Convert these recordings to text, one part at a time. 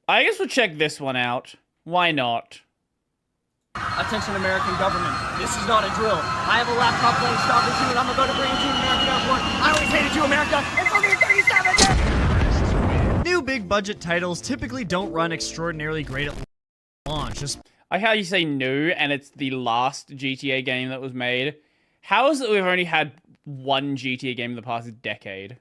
I guess we'll check this one out. Why not? Attention, American government. This is not a drill. I have a laptop playing Stalker 2, and I'm about to bring it to an American airport. I always hated you, America. It's only 37 years. New big budget titles typically don't run extraordinarily great at launch. I how you say new, and it's the last GTA game that was made. How is it we've only had one GTA game in the past decade?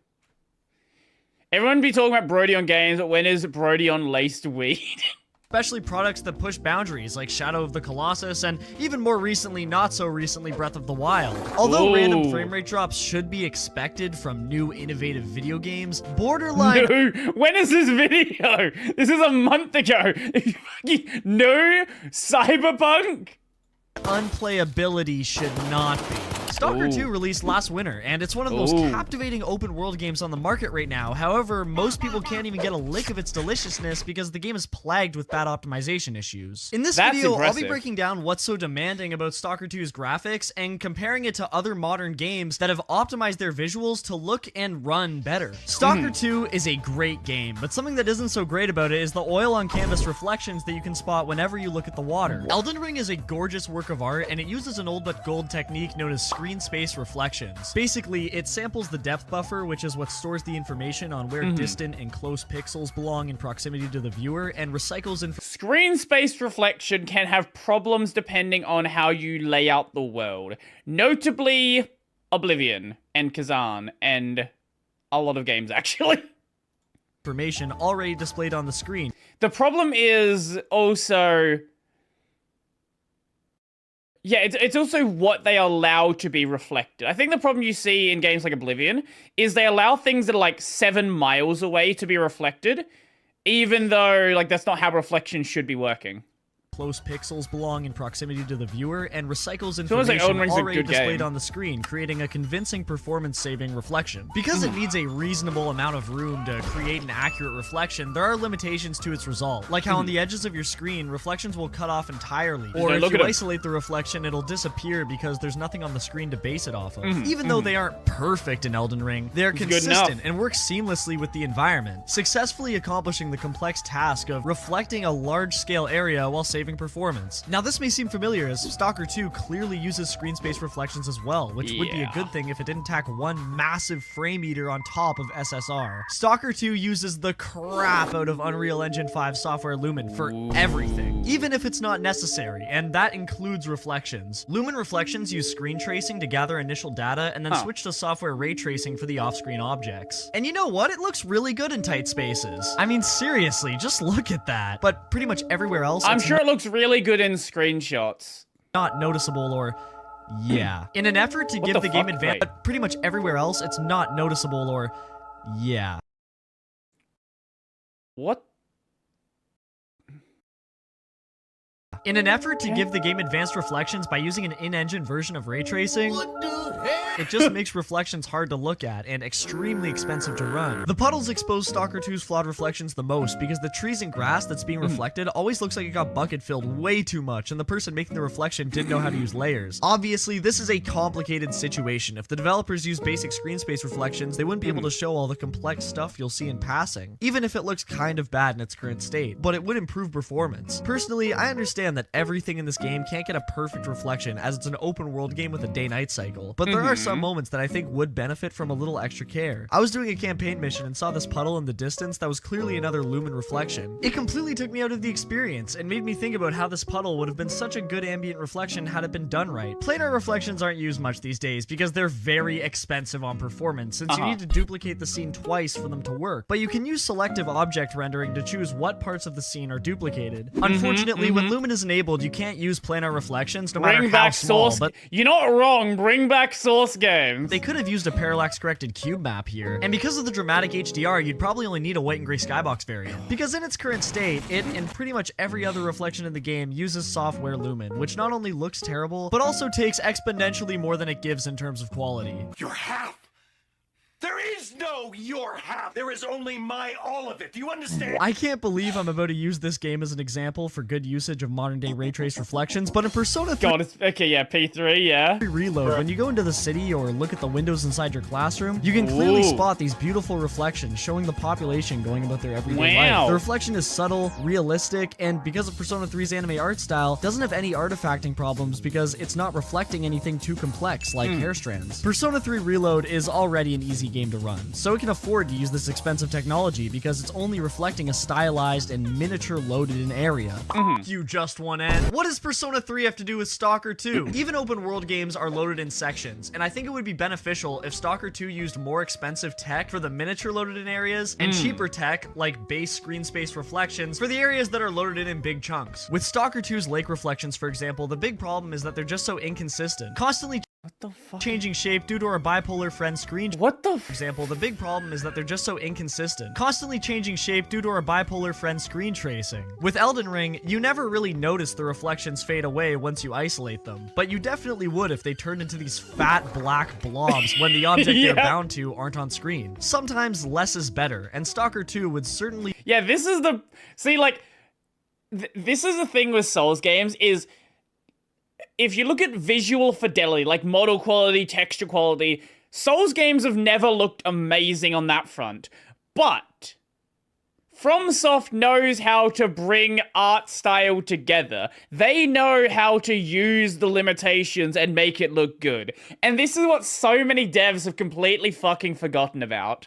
Everyone be talking about Brodie on games, but when is Brodie on laced weed? Especially products that push boundaries like Shadow of the Colossus and even more recently, not so recently, Breath of the Wild. Although random frame rate drops should be expected from new innovative video games, borderline... No, when is this video? This is a month ago. No, Cyberpunk? Unplayability should not be. Stalker 2 released last winter, and it's one of the most captivating open world games on the market right now. However, most people can't even get a lick of its deliciousness because the game is plagued with bad optimization issues. In this video, I'll be breaking down what's so demanding about Stalker 2's graphics and comparing it to other modern games that have optimized their visuals to look and run better. Stalker 2 is a great game, but something that isn't so great about it is the oil on canvas reflections that you can spot whenever you look at the water. Elden Ring is a gorgeous work of art, and it uses an old but gold technique known as screen space reflections. Basically, it samples the depth buffer, which is what stores the information on where distant and close pixels belong in proximity to the viewer, and recycles Screen space reflection can have problems depending on how you lay out the world. Notably, Oblivion and Kazan and a lot of games, actually. Information already displayed on the screen. The problem is also... Yeah, it's also what they allow to be reflected. I think the problem you see in games like Oblivion is they allow things that are like 7 miles away to be reflected, even though like that's not how reflection should be working. Close pixels belong in proximity to the viewer, and recycles information already displayed on the screen, creating a convincing performance-saving reflection. Because it needs a reasonable amount of room to create an accurate reflection, there are limitations to its result. Like how on the edges of your screen, reflections will cut off entirely. Or if you isolate the reflection, it'll disappear because there's nothing on the screen to base it off of. Even though they aren't perfect in Elden Ring, they are consistent and work seamlessly with the environment, successfully accomplishing the complex task of reflecting a large-scale area while saving performance. Now, this may seem familiar as Stalker 2 clearly uses screen space reflections as well, which would be a good thing if it didn't tack one massive frame eater on top of SSR. Stalker 2 uses the crap out of Unreal Engine 5 software Lumen for everything, even if it's not necessary, and that includes reflections. Lumen reflections use screen tracing to gather initial data and then switch to software ray tracing for the off-screen objects. And you know what? It looks really good in tight spaces. I mean, seriously, just look at that. But pretty much everywhere else, I'm sure it looks really good in screenshots. Not noticeable or... yeah. In an effort to give the game advantage, but pretty much everywhere else, it's not noticeable or... yeah. What? In an effort to give the game advanced reflections by using an in-engine version of ray tracing, it just makes reflections hard to look at and extremely expensive to run. The puddles expose Stalker 2's flawed reflections the most because the trees and grass that's being reflected always looks like it got bucket filled way too much and the person making the reflection didn't know how to use layers. Obviously, this is a complicated situation. If the developers used basic screen space reflections, they wouldn't be able to show all the complex stuff you'll see in passing, even if it looks kind of bad in its current state, but it would improve performance. Personally, I understand that everything in this game can't get a perfect reflection as it's an open world game with a day-night cycle, but there are some moments that I think would benefit from a little extra care. I was doing a campaign mission and saw this puddle in the distance that was clearly another Lumen reflection. It completely took me out of the experience and made me think about how this puddle would have been such a good ambient reflection had it been done right. Planar reflections aren't used much these days because they're very expensive on performance since you need to duplicate the scene twice for them to work, but you can use selective object rendering to choose what parts of the scene are duplicated. Unfortunately, when Lumen is enabled, you can't use planar reflections no matter how small, but you're not wrong, bring back source games. They could have used a parallax-corrected cube map here, and because of the dramatic HDR, you'd probably only need a white and gray skybox variant. Because in its current state, it and pretty much every other reflection in the game uses software Lumen, which not only looks terrible, but also takes exponentially more than it gives in terms of quality. You're half. There is no your half. There is only my all of it. Do you understand? I can't believe I'm about to use this game as an example for good usage of modern-day ray trace reflections, but in Persona 3 God, it's okay. Yeah, P3. Yeah. Reload, when you go into the city or look at the windows inside your classroom, you can clearly spot these beautiful reflections showing the population going about their everyday Wow. life. The reflection is subtle, realistic, and because of Persona 3's anime art style, doesn't have any artifacting problems because it's not reflecting anything too complex like hair strands. Persona 3 Reload is already an easy game to run, so it can afford to use this expensive technology because it's only reflecting a stylized and miniature loaded-in area. You just one end. What does Persona 3 have to do with Stalker 2? Even open world games are loaded in sections, and I think it would be beneficial if Stalker 2 used more expensive tech for the miniature loaded in areas and cheaper tech like base screen space reflections for the areas that are loaded in big chunks. With Stalker 2's lake reflections, for example, the big problem is that they're just so inconsistent. Constantly What the fuck? changing shape due to our bipolar friend screen. What the For example, the big problem is that they're just so inconsistent. Constantly changing shape due to our bipolar friend screen tracing. With Elden Ring, you never really notice the reflections fade away once you isolate them, but you definitely would if they turned into these fat black blobs when the object Yeah. they're bound to aren't on screen. Sometimes less is better, and Stalker 2 would certainly Yeah, this is the... See, like... this is the thing with Souls games, is... if you look at visual fidelity, like model quality, texture quality, Souls games have never looked amazing on that front. But... FromSoft knows how to bring art style together. They know how to use the limitations and make it look good. And this is what so many devs have completely fucking forgotten about.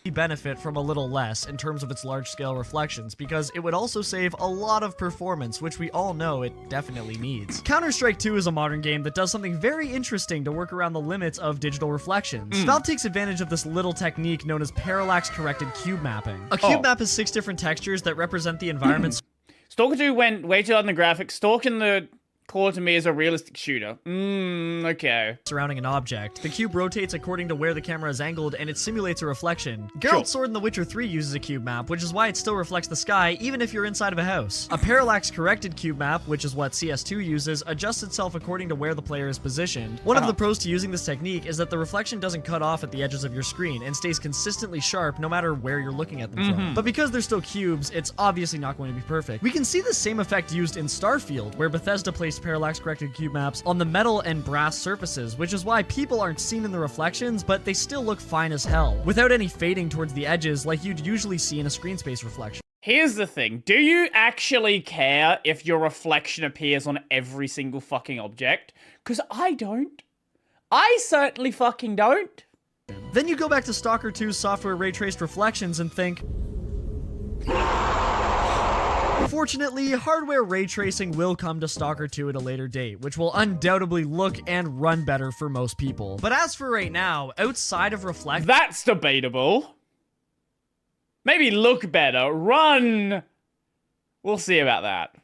benefit from a little less in terms of its large-scale reflections, because it would also save a lot of performance, which we all know it definitely needs. Counter-Strike 2 is a modern game that does something very interesting to work around the limits of digital reflections. Valve takes advantage of this little technique known as parallax-corrected cube mapping. A cube map has 6 different textures that represent the environments. Stalker 2 went way too hard in the graphics. Stalk in the core to me is a realistic shooter. Okay. Surrounding an object. The cube rotates according to where the camera is angled, and it simulates a reflection. Geralt's sword in The Witcher 3 uses a cube map, which is why it still reflects the sky, even if you're inside of a house. A parallax-corrected cube map, which is what CS2 uses, adjusts itself according to where the player is positioned. One of the pros to using this technique is that the reflection doesn't cut off at the edges of your screen, and stays consistently sharp no matter where you're looking at them from. But because they're still cubes, it's obviously not going to be perfect. We can see the same effect used in Starfield, where Bethesda placed parallax-corrected cube maps on the metal and brass surfaces, which is why people aren't seen in the reflections, but they still look fine as hell, without any fading towards the edges like you'd usually see in a screen space reflection. Here's the thing. Do you actually care if your reflection appears on every single fucking object? Because I don't. I certainly fucking don't. Then you go back to Stalker 2's software ray-traced reflections and think, unfortunately, hardware ray tracing will come to Stalker 2 at a later date, which will undoubtedly look and run better for most people. But as for right now, outside of That's debatable. Maybe look better. Run! We'll see about that.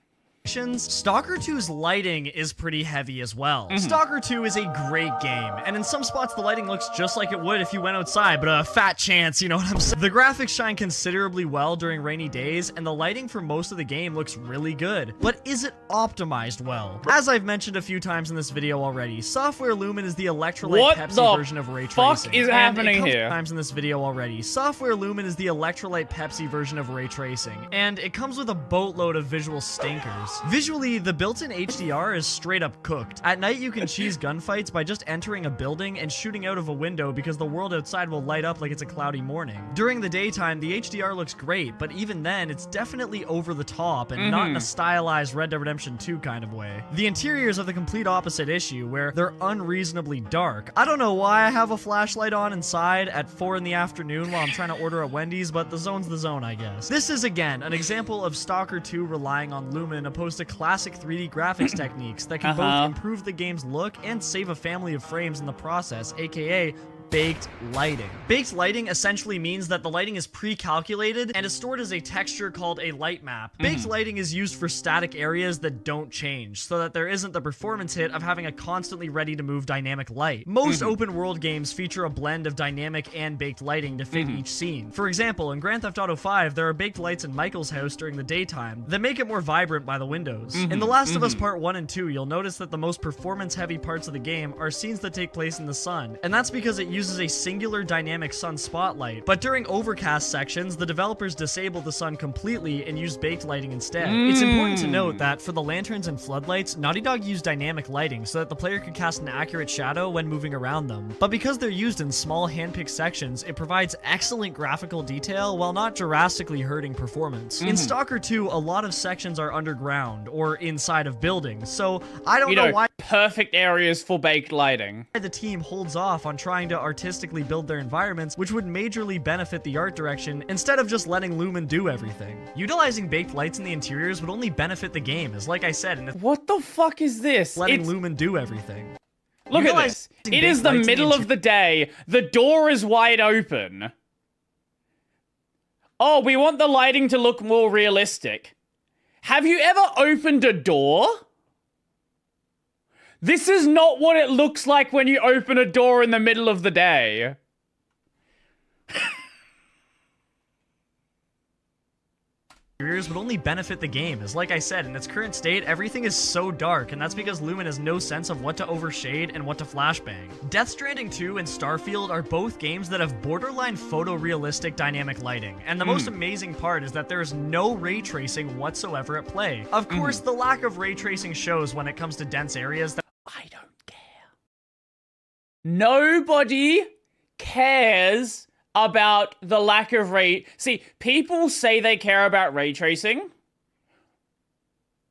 Stalker 2's lighting is pretty heavy as well. Stalker 2 is a great game, and in some spots the lighting looks just like it would if you went outside, but a fat chance, you know what I'm saying? The graphics shine considerably well during rainy days, and the lighting for most of the game looks really good. But is it optimized well? As I've mentioned a few times in this video already, Software Lumen is the electrolyte Pepsi version of ray tracing. What the fuck is happening here? Times in this video already. Software Lumen is the electrolyte Pepsi version of ray tracing, and it comes with a boatload of visual stinkers. Visually, the built-in HDR is straight up cooked. At night, you can cheese gunfights by just entering a building and shooting out of a window because the world outside will light up like it's a cloudy morning. During the daytime, the HDR looks great, but even then, it's definitely over the top and not in a stylized Red Dead Redemption 2 kind of way. The interiors are the complete opposite issue, where they're unreasonably dark. I don't know why I have a flashlight on inside at 4 in the afternoon while I'm trying to order at Wendy's, but the zone's the zone, I guess. This is, again, an example of Stalker 2 relying on Lumen opposed to classic 3D graphics techniques that can both improve the game's look and save a family of frames in the process, aka baked lighting. Baked lighting essentially means that the lighting is pre-calculated and is stored as a texture called a light map. Baked lighting is used for static areas that don't change, so that there isn't the performance hit of having a constantly ready-to-move dynamic light. Most open-world games feature a blend of dynamic and baked lighting to fit each scene. For example, in Grand Theft Auto 5, there are baked lights in Michael's house during the daytime that make it more vibrant by the windows. In The Last of Us Part 1 and 2, you'll notice that the most performance-heavy parts of the game are scenes that take place in the sun, and that's because it uses uses a singular dynamic sun spotlight, but during overcast sections, the developers disable the sun completely and use baked lighting instead. It's important to note that for the lanterns and floodlights, Naughty Dog used dynamic lighting so that the player could cast an accurate shadow when moving around them. But because they're used in small hand-picked sections, it provides excellent graphical detail while not drastically hurting performance. In Stalker 2, a lot of sections are underground or inside of buildings, so I don't know why perfect areas for baked lighting. The team holds off on trying to artistically build their environments, which would majorly benefit the art direction, instead of just letting Lumen do everything. Utilizing baked lights in the interiors would only benefit the game, as like I said, and what the fuck is this? Letting Lumen do everything. Look at this. It is the middle of the day. The door is wide open. Oh, we want the lighting to look more realistic. Have you ever opened a door? This is not what it looks like when you open a door in the middle of the day. Would only benefit the game, as like I said, in its current state, everything is so dark, and that's because Lumen has no sense of what to overshade and what to flashbang. Death Stranding 2 and Starfield are both games that have borderline photorealistic dynamic lighting, and the most amazing part is that there is no ray tracing whatsoever at play. Of course, the lack of ray tracing shows when it comes to dense areas that I don't care. Nobody cares about the lack of ray... See, people say they care about ray tracing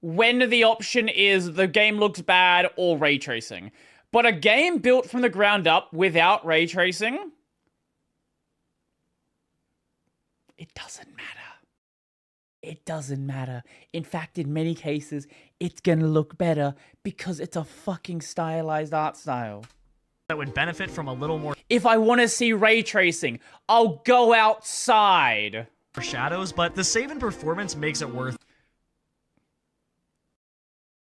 when the option is the game looks bad or ray tracing. But a game built from the ground up without ray tracing, it doesn't matter. It doesn't matter. In fact, in many cases, it's gonna look better because it's a fucking stylized art style. That would benefit from a little more... If I want to see ray tracing, I'll go outside. ...shadows, but the save in performance makes it worth...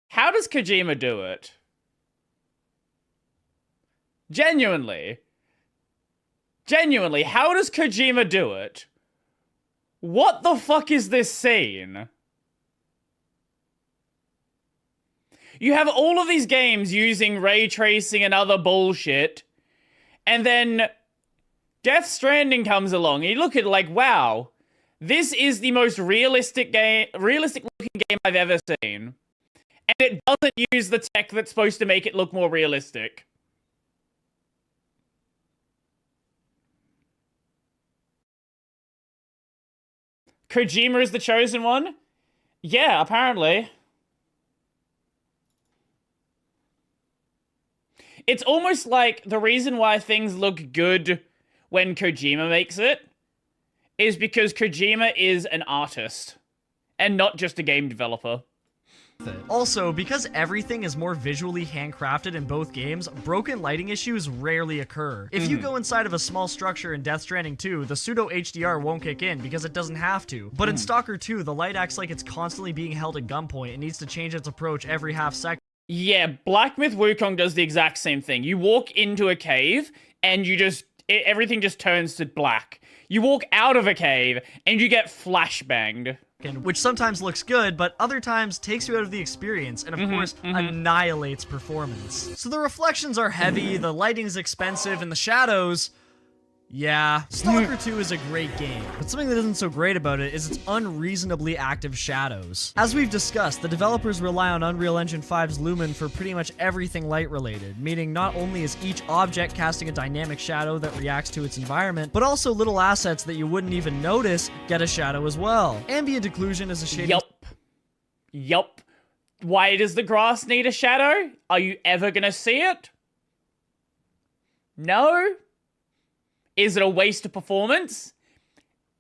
How does Kojima do it? Genuinely, how does Kojima do it? What the fuck is this scene? You have all of these games using ray tracing and other bullshit, and then Death Stranding comes along, and you look at it like, wow, this is the most realistic looking game I've ever seen. And it doesn't use the tech that's supposed to make it look more realistic. Kojima is the chosen one? Yeah, apparently. It's almost like the reason why things look good when Kojima makes it is because Kojima is an artist and not just a game developer. Also, because everything is more visually handcrafted in both games, broken lighting issues rarely occur. If you go inside of a small structure in Death Stranding 2, the pseudo HDR won't kick in because it doesn't have to. But in Stalker 2, the light acts like it's constantly being held at gunpoint and needs to change its approach every half second. Yeah, Black Myth Wukong does the exact same thing. You walk into a cave and everything just turns to black. You walk out of a cave and you get flashbanged. Which sometimes looks good, but other times takes you out of the experience, and of course, annihilates performance. So the reflections are heavy, the lighting's expensive, and the shadows... Yeah, Stalker 2 is a great game, but something that isn't so great about it is its unreasonably active shadows. As we've discussed, the developers rely on Unreal Engine 5's Lumen for pretty much everything light-related, meaning not only is each object casting a dynamic shadow that reacts to its environment, but also little assets that you wouldn't even notice get a shadow as well. Ambient occlusion is a shading... Yup. Why does the grass need a shadow? Are you ever gonna see it? No? Is it a waste of performance?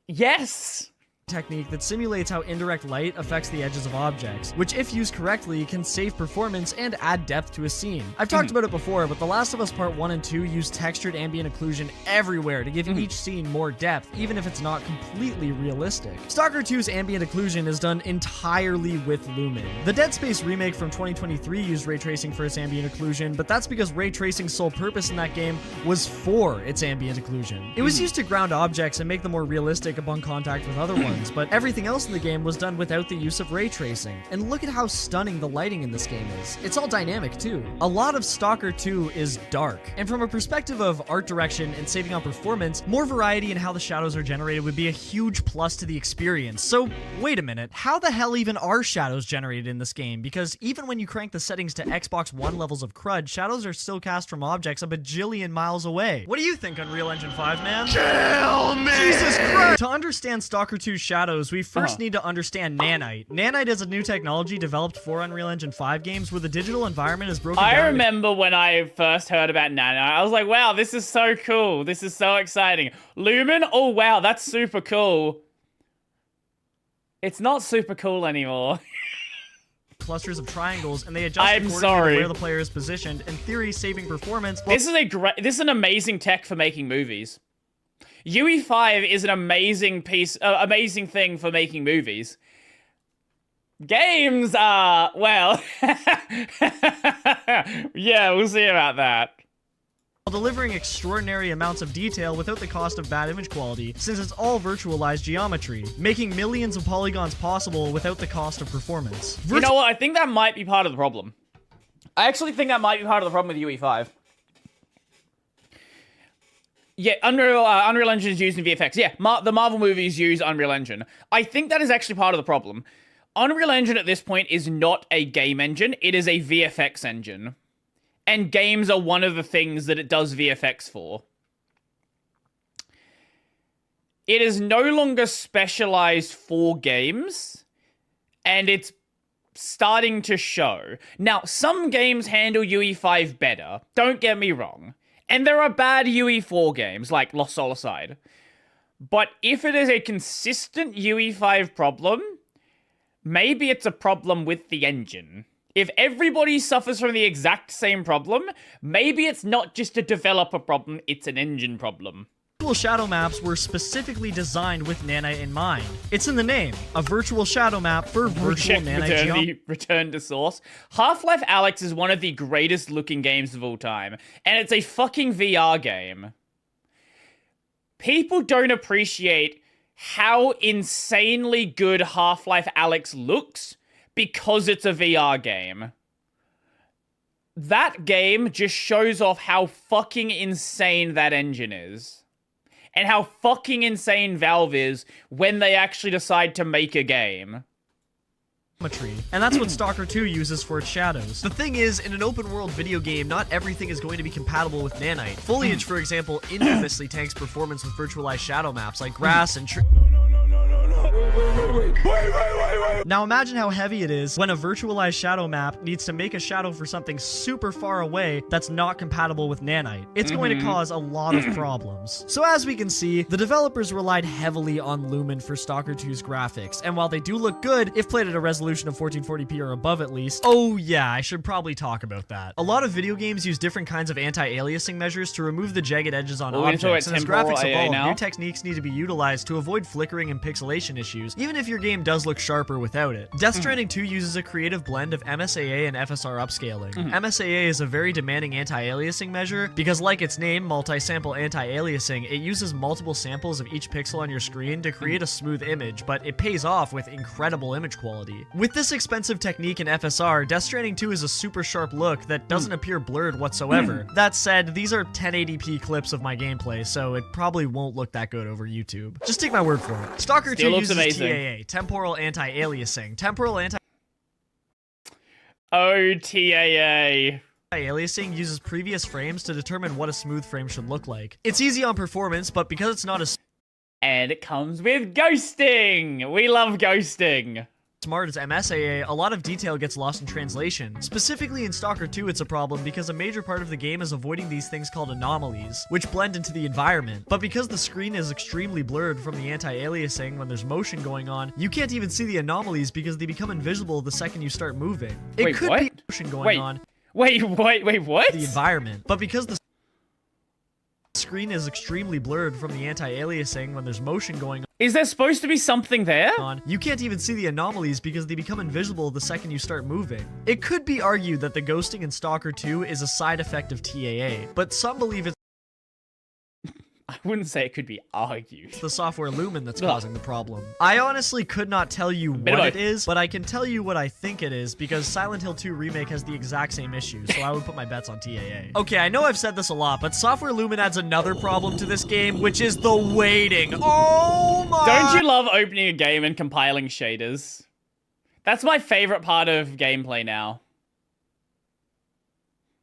Yes. Technique that simulates how indirect light affects the edges of objects, which if used correctly can save performance and add depth to a scene. I've talked about it before, but The Last of Us Part 1 and 2 use textured ambient occlusion everywhere to give each scene more depth, even if it's not completely realistic. Stalker 2's ambient occlusion is done entirely with Lumen. The Dead Space remake from 2023 used ray tracing for its ambient occlusion, but that's because ray tracing's sole purpose in that game was for its ambient occlusion. It was used to ground objects and make them more realistic upon contact with other ones. scenes, but everything else in the game was done without the use of ray tracing. And look at how stunning the lighting in this game is. It's all dynamic too. A lot of Stalker 2 is dark, and from a perspective of art direction and saving on performance, more variety in how the shadows are generated would be a huge plus to the experience. So wait a minute, how the hell even are shadows generated in this game? Because even when you crank the settings to Xbox One levels of crud, shadows are still cast from objects a bajillion miles away. What do you think, Unreal Engine 5, man? Kill me! Jesus Christ! To understand Stalker 2's shadows, we first need to understand Nanite. Nanite is a new technology developed for Unreal Engine 5 games where the digital environment is broken down. I remember when I first heard about Nanite, I was like, wow, this is so cool. This is so exciting. Lumen? Oh, wow, that's super cool. It's not super cool anymore. Clusters of triangles, and they adjust accordingly to where the player is positioned, in theory saving performance. This is an amazing tech for making movies. UE5 is an amazing thing for making movies. Games are, well, yeah, we'll see about that. While delivering extraordinary amounts of detail without the cost of bad image quality, since it's all virtualized geometry, making millions of polygons possible without the cost of performance. You know what? I think that might be part of the problem. I actually think that might be part of the problem with UE5. Yeah, Unreal Engine is used in VFX. Yeah, the Marvel movies use Unreal Engine. I think that is actually part of the problem. Unreal Engine at this point is not a game engine. It is a VFX engine. And games are one of the things that it does VFX for. It is no longer specialized for games, and it's starting to show. Now, some games handle UE5 better, don't get me wrong. And there are bad UE4 games, like Lost Solarcide. But if it is a consistent UE5 problem, maybe it's a problem with the engine. If everybody suffers from the exact same problem, maybe it's not just a developer problem, it's an engine problem. Virtual shadow maps were specifically designed with Nanite in mind. It's in the name, a virtual shadow map for virtual Nanite geometry. Return to source. Half-Life Alyx is one of the greatest looking games of all time, and it's a fucking VR game. People don't appreciate how insanely good Half-Life Alyx looks because it's a VR game. That game just shows off how fucking insane that engine is. And how fucking insane Valve is when they actually decide to make a game. And that's what Stalker 2 uses for its shadows. The thing is, in an open world video game, not everything is going to be compatible with Nanite. Foliage, for example, infamously tanks performance with virtualized shadow maps like grass and trees. Wait. Now imagine how heavy it is when a virtualized shadow map needs to make a shadow for something super far away that's not compatible with Nanite. It's going to cause a lot of problems. So as we can see, the developers relied heavily on Lumen for Stalker 2's graphics, and while they do look good, if played at a resolution of 1440p or above at least, oh yeah, I should probably talk about that. A lot of video games use different kinds of anti-aliasing measures to remove the jagged edges on objects, and as graphics evolve, new techniques need to be utilized to avoid flickering and pixelation issues, even if your game does look sharper without it. Death Stranding 2 uses a creative blend of MSAA and FSR upscaling. MSAA is a very demanding anti-aliasing measure because, like its name, multi-sample anti-aliasing, it uses multiple samples of each pixel on your screen to create a smooth image, but it pays off with incredible image quality. With this expensive technique in FSR, Death Stranding 2 is a super sharp look that doesn't appear blurred whatsoever. That said, these are 1080p clips of my gameplay, so it probably won't look that good over YouTube. Just take my word for it. Stalker 2 uses TAA, temporal anti-aliasing. TAA. Aliasing uses previous frames to determine what a smooth frame should look like. It's easy on performance, but because it's not as and it comes with ghosting. We love ghosting. Smart as MSAA, a lot of detail gets lost in translation. Specifically in Stalker 2, it's a problem because a major part of the game is avoiding these things called anomalies, which blend into the environment. But because the screen is extremely blurred from the anti-aliasing when there's motion going on, you can't even see the anomalies because they become invisible the second you start moving. It could be motion going on. Wait, what? The environment. But because the screen is extremely blurred from the anti-aliasing when there's motion going on. Is there supposed to be something there? You can't even see the anomalies because they become invisible the second you start moving. It could be argued that the ghosting in Stalker 2 is a side effect of TAA, but some believe it's I wouldn't say it could be argued. the software lumen that's causing the problem. I honestly could not tell you what it is, but I can tell you what I think it is because Silent Hill 2 Remake has the exact same issue, so I would put my bets on TAA. Okay, I know I've said this a lot, but software lumen adds another problem to this game, which is the waiting. Oh my! Don't you love opening a game and compiling shaders? That's my favorite part of gameplay now.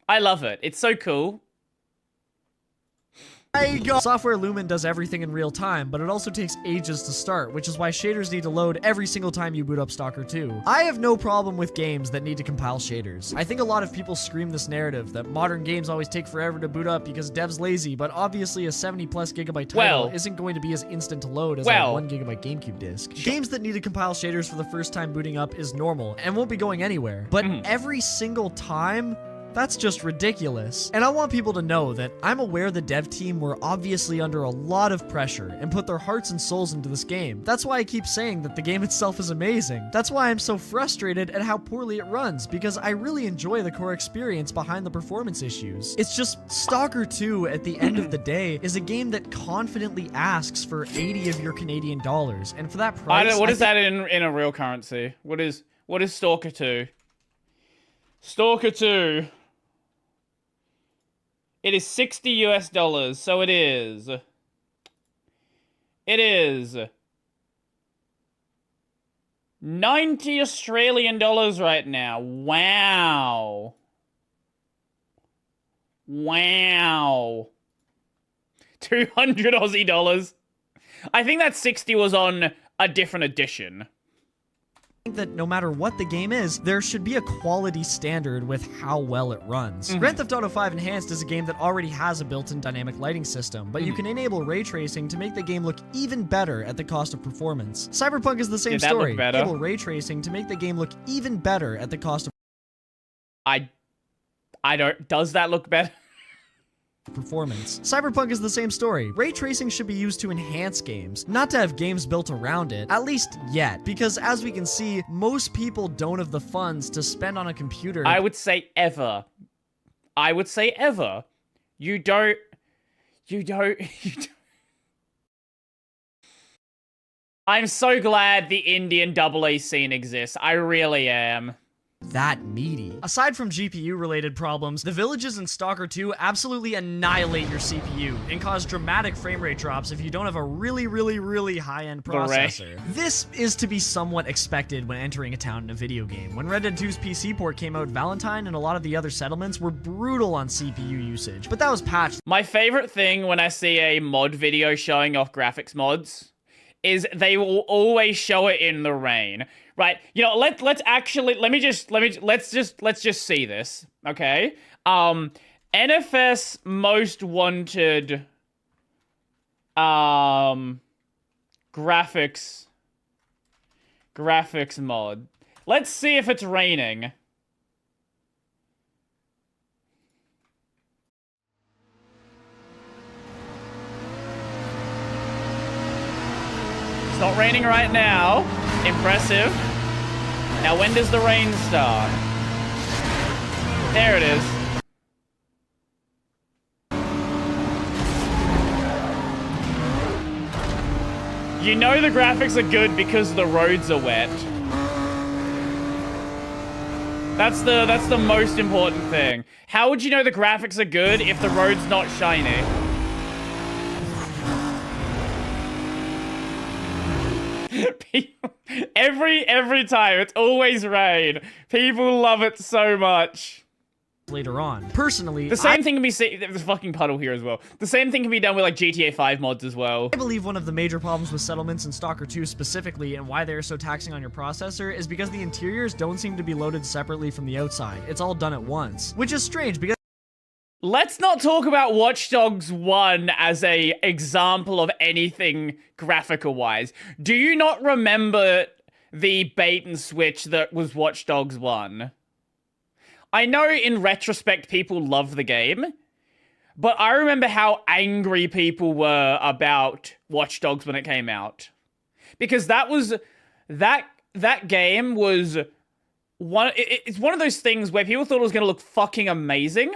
I love it. It's so cool. Software Lumen does everything in real time, but it also takes ages to start, which is why shaders need to load every single time you boot up Stalker 2. I have no problem with games that need to compile shaders. I think a lot of people scream this narrative that modern games always take forever to boot up because devs lazy, but obviously a 70+ gigabyte title isn't going to be as instant to load as a 1 gigabyte GameCube disc. Games that need to compile shaders for the first time booting up is normal and won't be going anywhere, but every single time, that's just ridiculous. And I want people to know that I'm aware the dev team were obviously under a lot of pressure and put their hearts and souls into this game. That's why I keep saying that the game itself is amazing. That's why I'm so frustrated at how poorly it runs, because I really enjoy the core experience behind the performance issues. It's just Stalker 2 at the end of the day is a game that confidently asks for 80 of your Canadian dollars. And for that price, What is that in a real currency? What is Stalker 2? Stalker 2. It is $60 US, so it is. It is 90 Australian dollars right now. Wow. Wow. 200 Aussie dollars. I think that 60 was on a different edition. I think that no matter what the game is, there should be a quality standard with how well it runs. Grand Theft Auto 5 Enhanced is a game that already has a built-in dynamic lighting system, but you can enable ray tracing to make the game look even better at the cost of performance. Cyberpunk is the same story. Enable ray tracing to make the game look even better at the cost of does that look better? Performance. Cyberpunk is the same story. Ray tracing should be used to enhance games, not to have games built around it, at least yet, because as we can see, most people don't have the funds to spend on a computer. I would say ever. You don't. I'm so glad the Indian AA scene exists. I really am. That meaty. Aside from GPU-related problems, the villages in Stalker 2 absolutely annihilate your CPU and cause dramatic frame rate drops if you don't have a really high-end processor. This is to be somewhat expected when entering a town in a video game. When Red Dead 2's PC port came out, Valentine and a lot of the other settlements were brutal on CPU usage, but that was patched. My favorite thing when I see a mod video showing off graphics mods is they will always show it in the rain. Right, you know, let's just see this, okay? NFS Most Wanted graphics mod. Let's see if it's raining. It's not raining right now. Impressive. Now, when does the rain start? There it is. You know the graphics are good because the roads are wet. That's the most important thing. How would you know the graphics are good if the road's not shiny? Every time, it's always rain. People love it so much. Later on. Personally, the same thing can be seen. There's a fucking puddle here as well. The same thing can be done with like GTA 5 mods as well. I believe one of the major problems with settlements in Stalker 2 specifically, and why they are so taxing on your processor, is because the interiors don't seem to be loaded separately from the outside. It's all done at once, which is strange because let's not talk about Watch Dogs 1 as a example of anything graphical-wise. Do you not remember the bait and switch that was Watch Dogs 1? I know in retrospect people love the game, but I remember how angry people were about Watch Dogs when it came out. Because that game was it's one of those things where people thought it was going to look fucking amazing.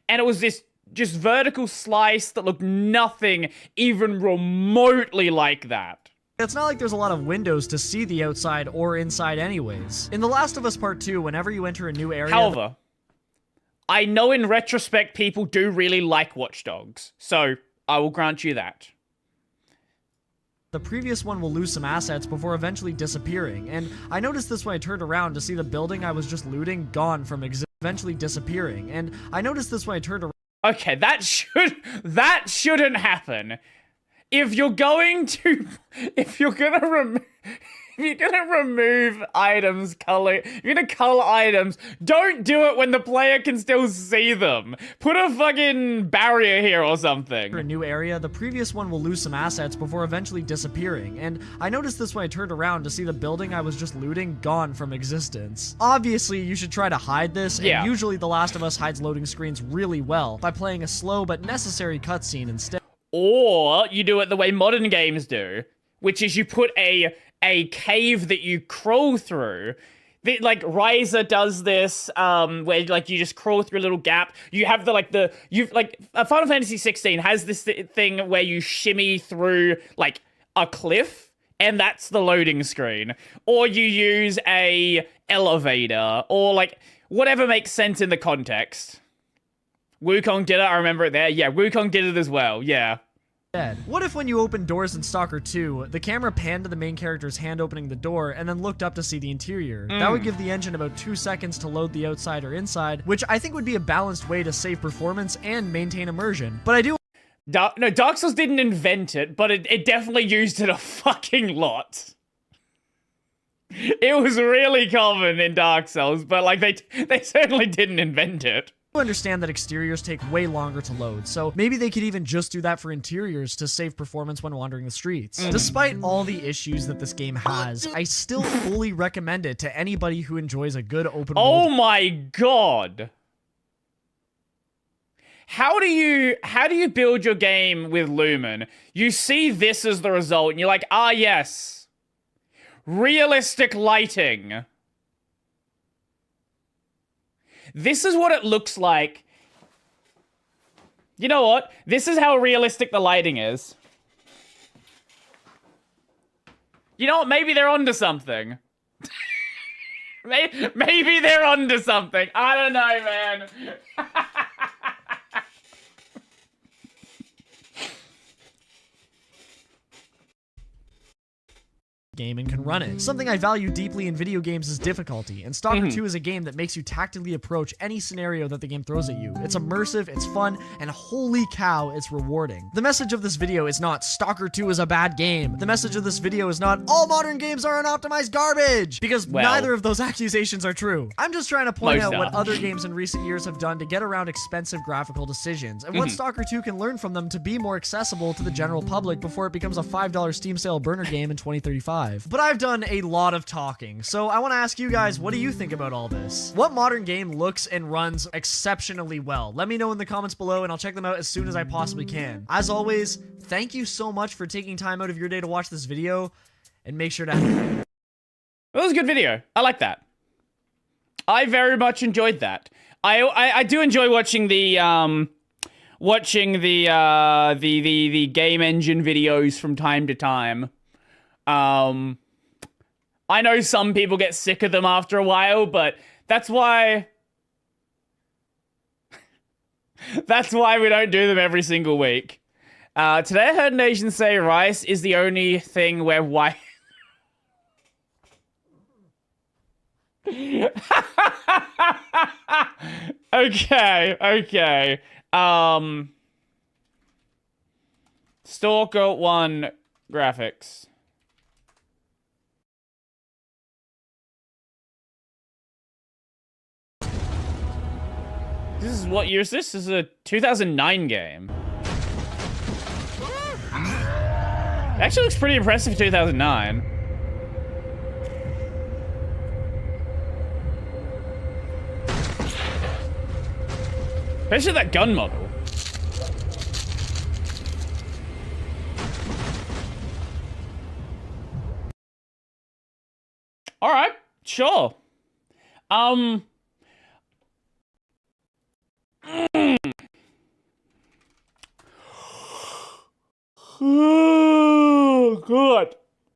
And it was this just vertical slice that looked nothing even remotely like that. It's not like there's a lot of windows to see the outside or inside anyways. In The Last of Us Part 2, whenever you enter a new area... However, I know in retrospect people do really like Watch Dogs, so I will grant you that. The previous one will lose some assets before eventually disappearing, and I noticed this when I turned around to see the building I was just looting gone from eventually disappearing, and I noticed this when I turned around. Okay, that shouldn't happen. If you're gonna remove items, if you're gonna color items, don't do it when the player can still see them. Put a fucking barrier here or something. A new area, the previous one will lose some assets before eventually disappearing, and I noticed this when I turned around to see the building I was just looting gone from existence. Obviously, you should try to hide this, and usually The Last of Us hides loading screens really well by playing a slow but necessary cutscene instead. Or you do it the way modern games do, which is you put a cave that you crawl through. Like Ryza does this, where like you just crawl through a little gap. You have Final Fantasy 16 has this thing where you shimmy through like a cliff, and that's the loading screen. Or you use a elevator, or like whatever makes sense in the context. Wukong did it, I remember it there. Yeah, Wukong did it as well, yeah. What if when you opened doors in Stalker 2, the camera panned to the main character's hand opening the door and then looked up to see the interior? That would give the engine about 2 seconds to load the outside or inside, which I think would be a balanced way to save performance and maintain immersion. But I do... No, Dark Souls didn't invent it, but it definitely used it a fucking lot. It was really common in Dark Souls, but like they certainly didn't invent it. I understand that exteriors take way longer to load, so maybe they could even just do that for interiors to save performance when wandering the streets. Despite all the issues that this game has, I still fully recommend it to anybody who enjoys a good open world. Oh my god! How do you build your game with Lumen? You see this as the result, and you're like, ah yes, realistic lighting. This is what it looks like. You know what? This is how realistic the lighting is. You know what? Maybe they're onto something. Maybe they're onto something. I don't know, man. Game and can run it. Something I value deeply in video games is difficulty, and Stalker 2 is a game that makes you tactically approach any scenario that the game throws at you. It's immersive, it's fun, and holy cow, it's rewarding. The message of this video is not Stalker 2 is a bad game. The message of this video is not all modern games are unoptimized garbage, because neither of those accusations are true. I'm just trying to point out what other games in recent years have done to get around expensive graphical decisions, and what Stalker 2 can learn from them to be more accessible to the general public before it becomes a $5 Steam sale burner game in 2035. But I've done a lot of talking, so I want to ask you guys, what do you think about all this? What modern game looks and runs exceptionally well? Let me know in the comments below, and I'll check them out as soon as I possibly can. As always, thank you so much for taking time out of your day to watch this video, and make sure to... That was a good video. I like that. I very much enjoyed that. I do enjoy watching the game engine videos from time to time. I know some people get sick of them after a while, but that's why we don't do them every single week. Today I heard an Asian say rice is the only thing where white... Okay. Stalker 1 graphics. This is what year is this? This is a 2009 game. It actually looks pretty impressive for 2009. Especially that gun model. All right, sure.